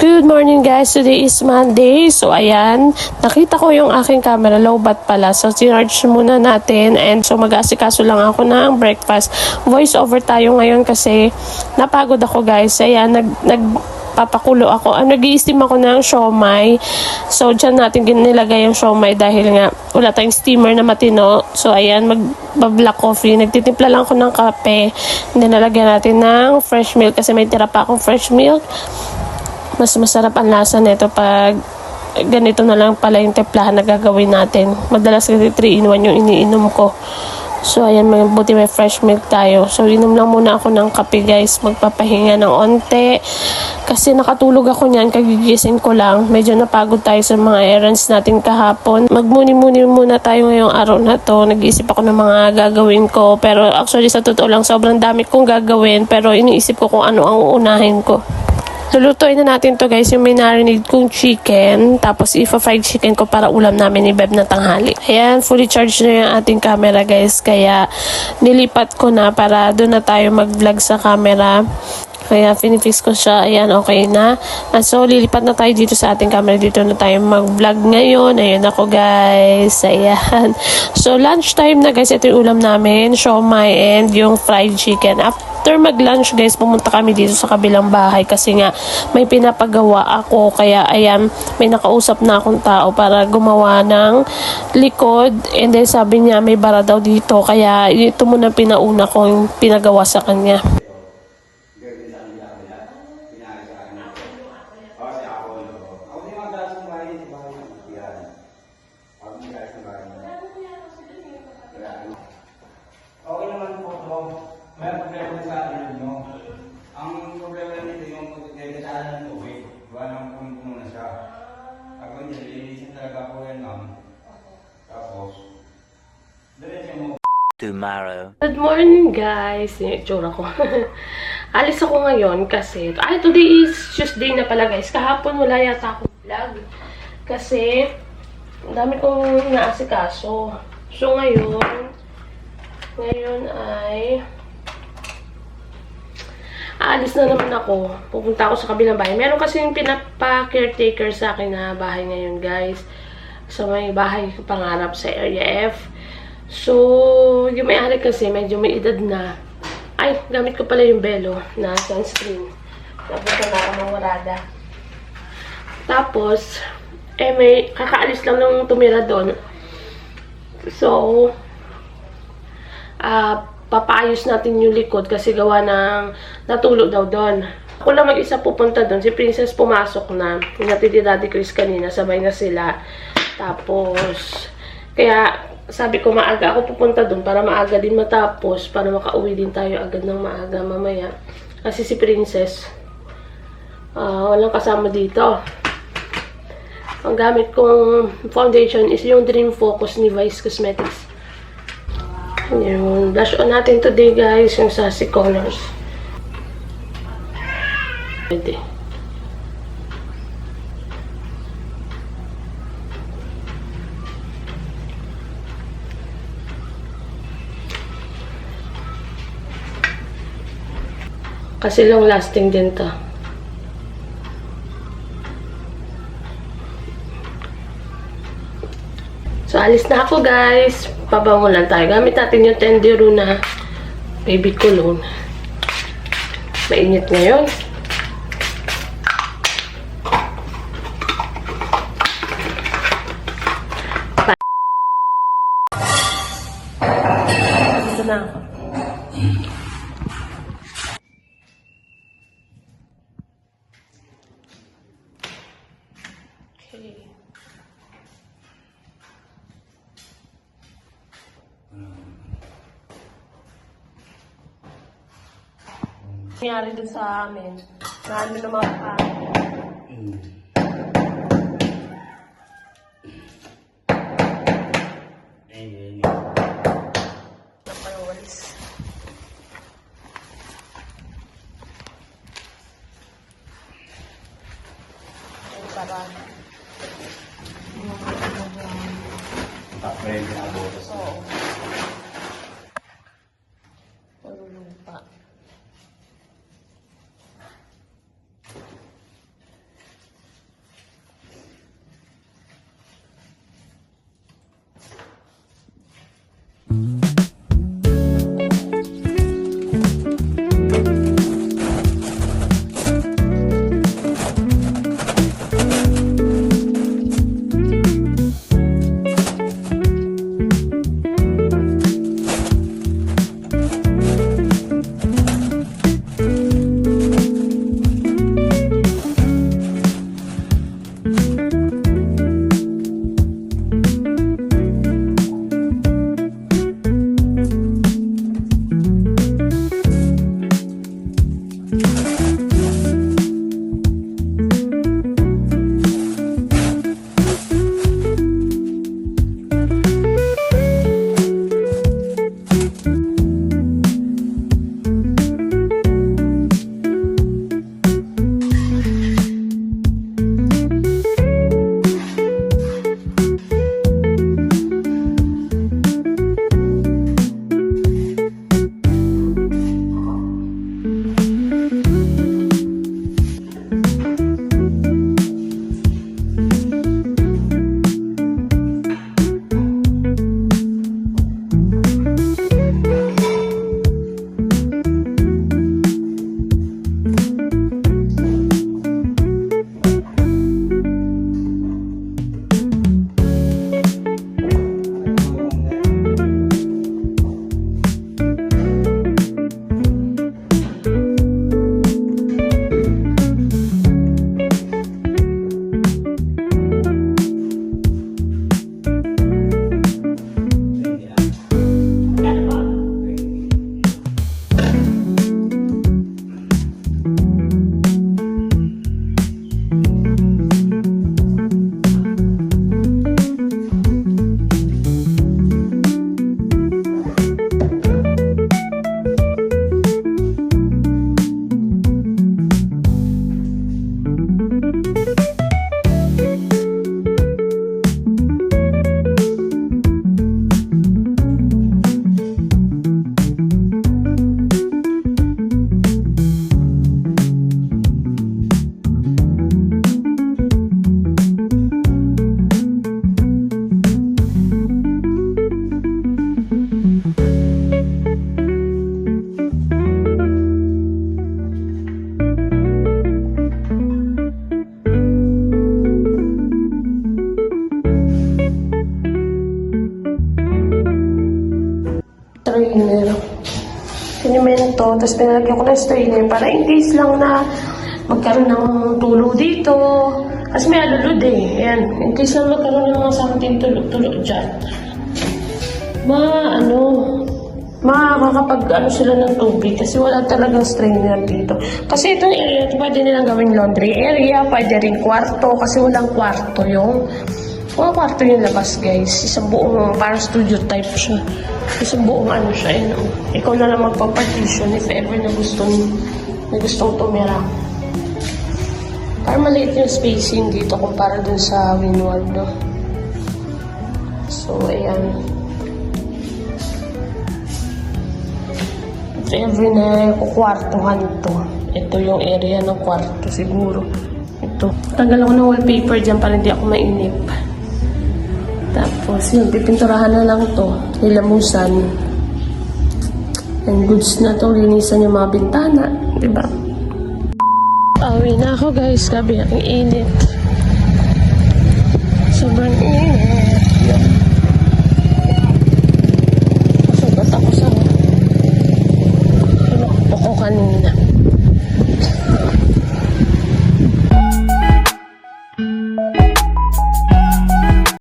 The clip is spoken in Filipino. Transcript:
Good morning guys, today is Monday. So ayan, nakita ko yung aking camera, low bat pala. So sinarge muna natin and so mag-aasikaso lang ako ng breakfast. Voice over tayo ngayon kasi napagod ako guys. Ayan, nagpapakulo ako. Nag-i-steam ako ng siomay. So dyan natin nilagay yung siomay dahil nga wala tayong steamer na matino. So ayan, mag-black coffee. Nagtitimpla lang ako ng kape. And then nalagyan natin ng fresh milk kasi may tira pa akong fresh milk. Mas masarap ang lasa nito pag ganito na lang pala yung templahan na gagawin natin. Madalas kasi 3-in-1 yung iniinom ko. So ayan, buti may fresh milk tayo. So inom lang muna ako ng kape guys. Magpapahinga ng onte. Kasi nakatulog ako niyan, kagigising ko lang. Medyo napagod tayo sa mga errands natin kahapon. Magmuni-muni muna tayo ngayong araw na to. Nag-iisip ako ng mga gagawin ko. Pero actually sa totoo lang, sobrang dami kong gagawin. Pero iniisip ko kung ano ang uunahin ko. Lulutuin na natin to guys, yung may marinade kong chicken. Tapos ifa-fried chicken ko para ulam namin ni Beb na tanghali. Ayan, fully charged na yung ating camera guys. Kaya nilipat ko na para doon na tayo mag-vlog sa camera. Kaya finifix ko siya. Ayan, okay na. So, lilipat na tayo dito sa ating camera. Dito na tayo mag-vlog ngayon. Ayan ako, guys. Ayan. So, lunchtime na, guys. Ito yung ulam namin. Siomay and yung fried chicken. After mag-lunch, guys, pumunta kami dito sa kabilang bahay. Kasi nga, may pinapagawa ako. Kaya, ayan, may nakausap na akong tao para gumawa ng likod. And then, sabi niya, may bara daw dito. Kaya, ito muna pinauna kong pinagawa sa kanya. Okay naman po ito. May problema sa atin nyo. Ang problema nito yung nagkasaan ng tubig. Gawa ng puno na siya. Ako hindi, linisin talaga po yan, ma'am. Tapos, diretso mo. Tomorrow. Good morning guys. Yung itsura ko. Alis ako ngayon kasi today is Tuesday na pala guys. Kahapon wala yata akong vlog. Kasi ang dami kong naasikaso. So ngayon ay aalis na naman ako. Pupunta ako sa kabilang bahay. Meron kasi yung pinapa-caretaker sa akin na bahay ngayon, guys. So, may bahay pangarap sa Area F. So, yung may-ari kasi medyo may edad na. Ay, gamit ko pala yung Belo na sunscreen. Napunta na ako ng Warada. Tapos, may kakaalis lang nung tumira doon. So, papayos natin yung likod kasi gawa ng natulog daw doon. Ako lang mag-isa pupunta doon. Si Princess pumasok na. Hinatid ni Daddy Chris kanina. Sabay na sila. Tapos, kaya sabi ko maaga ako pupunta doon para maaga din matapos. Para makauwi din tayo agad ng maaga mamaya. Kasi si Princess, walang kasama dito. Ang gamit kong foundation is yung Dream Focus ni Vice Cosmetics. Yung blush on natin today guys, yung Sassy Colors. Pwede. Kasi long lasting din to. So, alis na ako guys. Pabango lang tayo. Gamit natin yung Tendero na baby cologne. Mainit ngayon. Ito na ako. Okay. Nangyari dun sa amin. Marami na mga pangit. Napawalis. Ay, para Pwede na boto sa Malulupa. sinimento, tapos pinalagyan ko ng strainer para in case lang na magkaroon ng tulo dito. Kasi may alulod eh. Ayan, in case lang magkaroon ng mga something tulo-tulo dyan. Makakapag sila ng tubig kasi wala talagang strainer dito. Kasi itong area, pwede nilang gawing laundry area, pwede rin kwarto kasi walang kwarto yung kwarto yung labas guys. Isang buong parang studio type siya. Isang buong siya. Ikaw na lang magpa-partition if ever na gustong tumira. Parang maliit yung spacing dito kumpara dun sa windward, no? So, ayan. If ever na kukwartuhan to, ito yung area ng kwarto siguro. Ito. Tanggal ako ng wallpaper dyan para hindi ako mainip. Tapos yun, pipinturahan na lang to. Nilamusan. And goods na to, linisan yung mga bintana. Diba? Pauwi na ako guys, gabi ang init. Sobrang init.